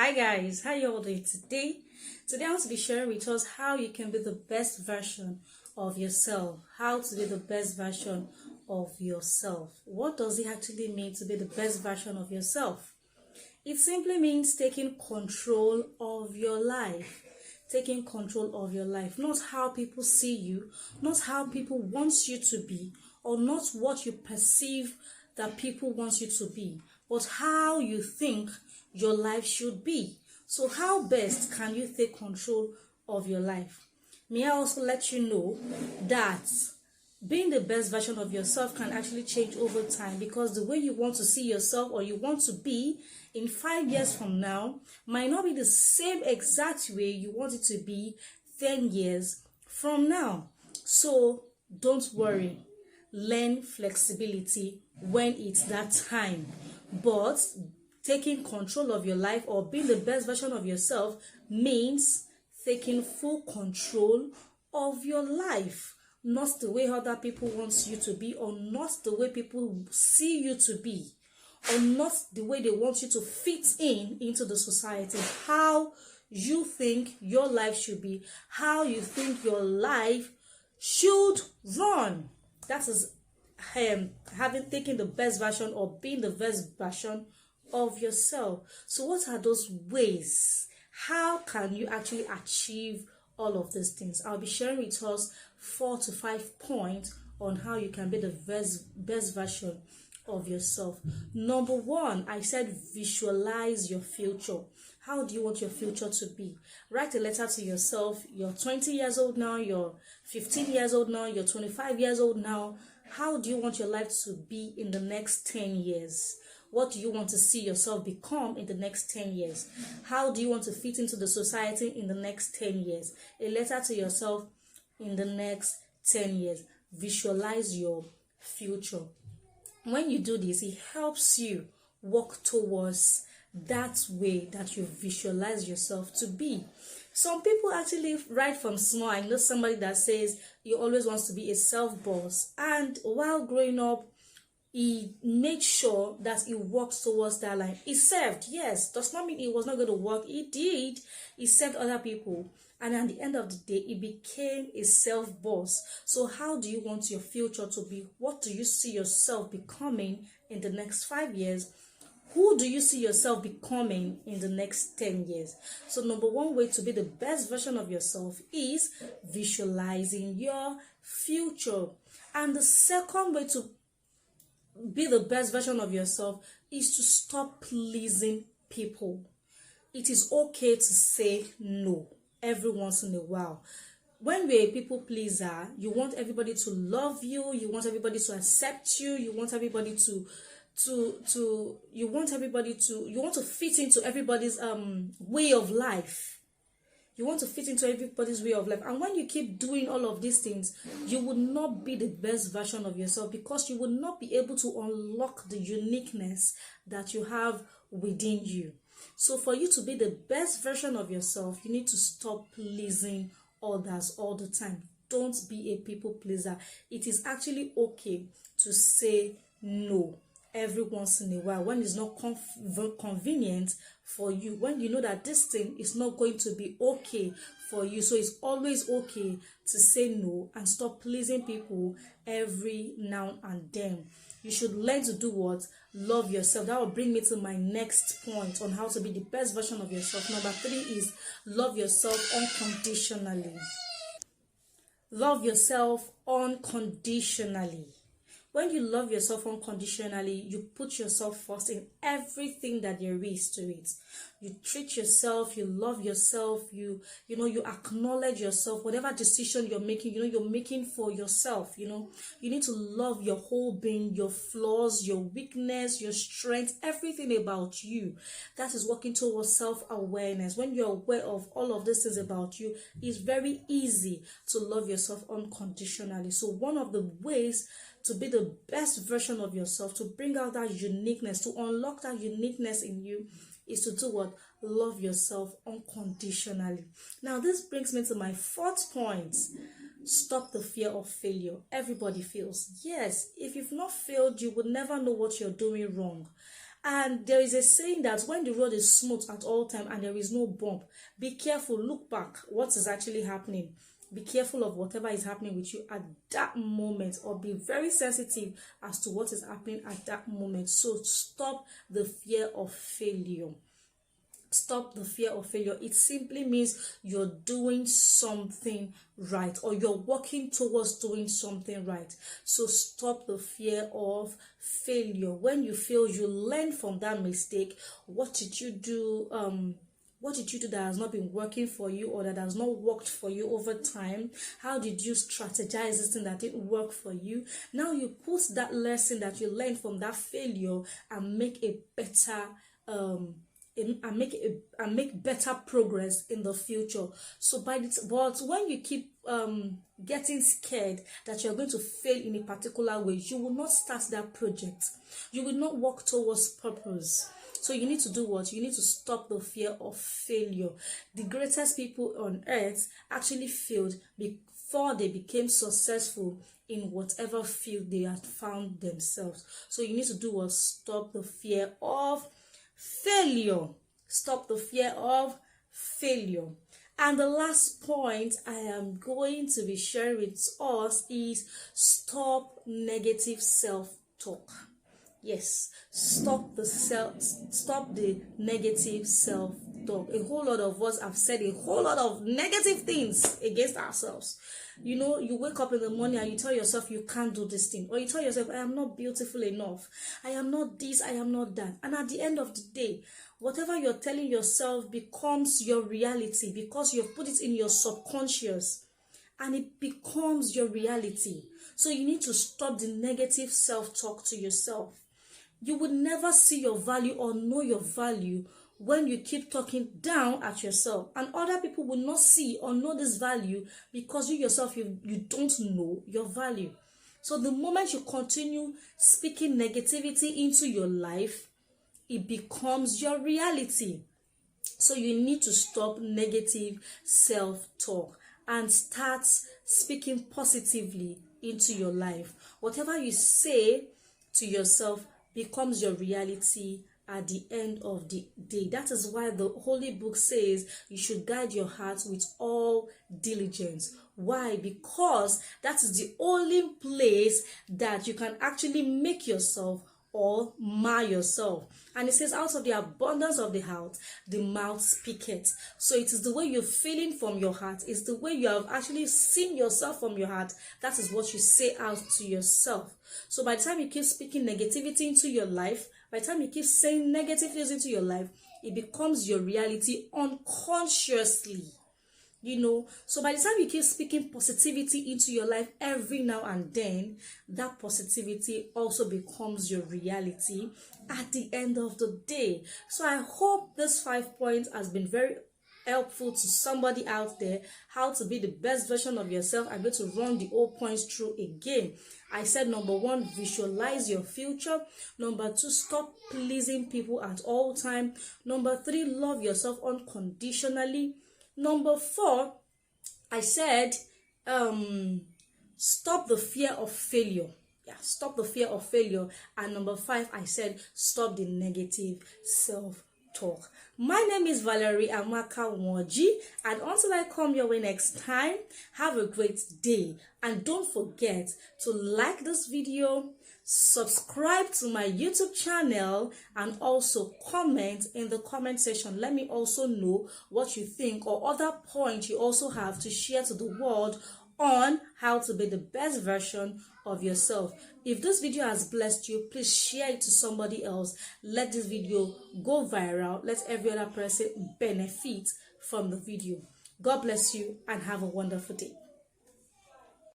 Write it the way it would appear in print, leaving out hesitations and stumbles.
Hi guys, how you all doing today? Today I want to be sharing with us how you can be the best version of yourself. How to be the best version of yourself. What does it actually mean to be the best version of yourself? It simply means taking control of your life. Taking control of your life. Not how people see you, not how people want you to be, or not what you perceive that people want you to be, but how you think your life should be. So how best can you take control of your life? May I also let you know that being the best version of yourself can actually change over time, because the way you want to see yourself or you want to be in 5 years from now might not be the same exact way you want it to be 10 years from now. So don't worry. Learn flexibility when it's that time. But taking control of your life or being the best version of yourself means taking full control of your life. Not the way other people want you to be, or not the way people see you to be, or not the way they want you to fit into the society. How you think your life should be, how you think your life should run. That is having taken the best version or being the best version of yourself. So what are those ways? How can you actually achieve all of these things? I'll be sharing with us 4 to 5 points on how you can be the best version of yourself. Number 1, I said visualize your future. How do you want your future to be? Write a letter to yourself. You're 20 years old now, you're 15 years old now, you're 25 years old now. How do you want your life to be in the next 10 years? What do you want to see yourself become in the next 10 years? How do you want to fit into the society in the next 10 years? A letter to yourself in the next 10 years. Visualize your future. When you do this, it helps you walk towards that way that you visualize yourself to be. Some people actually right from small. I know somebody that says he always wants to be a self-boss, and while growing up, he made sure that he walked towards that line. He served, yes, does not mean he was not going to work. He did. He served other people, and at the end of the day, he became a self-boss. So how do you want your future to be? What do you see yourself becoming in the next 5 years? Who do you see yourself becoming in the next 10 years? So number 1 way to be the best version of yourself is visualizing your future. And the second way to be the best version of yourself is to stop pleasing people. It is okay to say no every once in a while. When you're a people pleaser, you want everybody to love you, you want everybody to accept you, you want everybody to fit into everybody's way of life. You want to fit into everybody's way of life. And when you keep doing all of these things, you will not be the best version of yourself, because you will not be able to unlock the uniqueness that you have within you. So for you to be the best version of yourself, you need to stop pleasing others all the time. Don't be a people pleaser. It is actually okay to say no every once in a while when it's not convenient for you, when you know that this thing is not going to be okay for you. So it's always okay to say no and stop pleasing people every now and then. You should learn to do what? Love yourself. That will bring me to my next point on how to be the best version of yourself. Number 3 is love yourself unconditionally. Love yourself unconditionally. When you love yourself unconditionally, you put yourself first in everything that there is to it. You treat yourself, you love yourself, you acknowledge yourself. Whatever decision you're making, you're making for yourself. You need to love your whole being, your flaws, your weakness, your strength, everything about you. That is working towards self-awareness. When you're aware of all of these things about you, it's very easy to love yourself unconditionally. So one of the ways to be the best version of yourself, to bring out that uniqueness, to unlock that uniqueness in you, is to do what? Love yourself unconditionally. Now, this brings me to my 4th point. Stop the fear of failure. Everybody fails. Yes, if you've not failed, you would never know what you're doing wrong. And there is a saying that when the road is smooth at all time and there is no bump, be careful, look back, what is actually happening. Be careful of whatever is happening with you at that moment, or be very sensitive as to what is happening at that moment. So stop the fear of failure. Stop the fear of failure. It simply means you're doing something right, or you're working towards doing something right. So stop the fear of failure. When you fail, you learn from that mistake. What did you do? What did you do that has not been working for you, or that has not worked for you over time? How did you strategize this thing that didn't work for you? Now you put that lesson that you learned from that failure and make a better make better progress in the future. So but when you keep getting scared that you're going to fail in a particular way, you will not start that project. You will not work towards purpose. So you need to do what? You need to stop the fear of failure. The greatest people on earth actually failed before they became successful in whatever field they had found themselves. So you need to do what? Stop the fear of failure. Stop the fear of failure. And the last point I am going to be sharing with us is stop negative self-talk. Yes, stop the negative self-talk. A whole lot of us have said a whole lot of negative things against ourselves. You know, you wake up in the morning and you tell yourself you can't do this thing, or you tell yourself, I am not beautiful enough, I am not this, I am not that. And at the end of the day, whatever you're telling yourself becomes your reality, because you've put it in your subconscious and it becomes your reality. So you need to stop the negative self-talk to yourself. You would never see your value or know your value when you keep talking down at yourself, and other people will not see or know this value because you yourself, you don't know your value. So the moment you continue speaking negativity into your life, it becomes your reality. So you need to stop negative self-talk and start speaking positively into your life. Whatever you say to yourself becomes your reality at the end of the day. That is why the Holy Book says you should guide your heart with all diligence. Why? Because that is the only place that you can actually make yourself or mar yourself. And it says, out of the abundance of the heart, the mouth speaketh. So it is the way you're feeling from your heart, it's the way you have actually seen yourself from your heart, that is what you say out to yourself. So by the time you keep speaking negativity into your life, by the time you keep saying negative things into your life, it becomes your reality unconsciously. You know, so by the time you keep speaking positivity into your life every now and then, that positivity also becomes your reality at the end of the day. So I hope this 5 points has been very helpful to somebody out there, how to be the best version of yourself. I'm going to run the whole points through again. I said, number 1, visualize your future. Number 2, stop pleasing people at all time. Number 3, love yourself unconditionally. Number 4, I said, stop the fear of failure. Yeah, stop the fear of failure. And number 5, I said, stop the negative self-talk. My name is valerienwoji, and until I come your way next time, have a great day. And don't forget to like this video, subscribe to my YouTube channel, and also comment in the comment section. Let me also know what you think, or other points you also have to share to the world on how to be the best version of yourself. If this video has blessed you, please share it to somebody else. Let this video go viral. Let every other person benefit from the video. God bless you and have a wonderful day.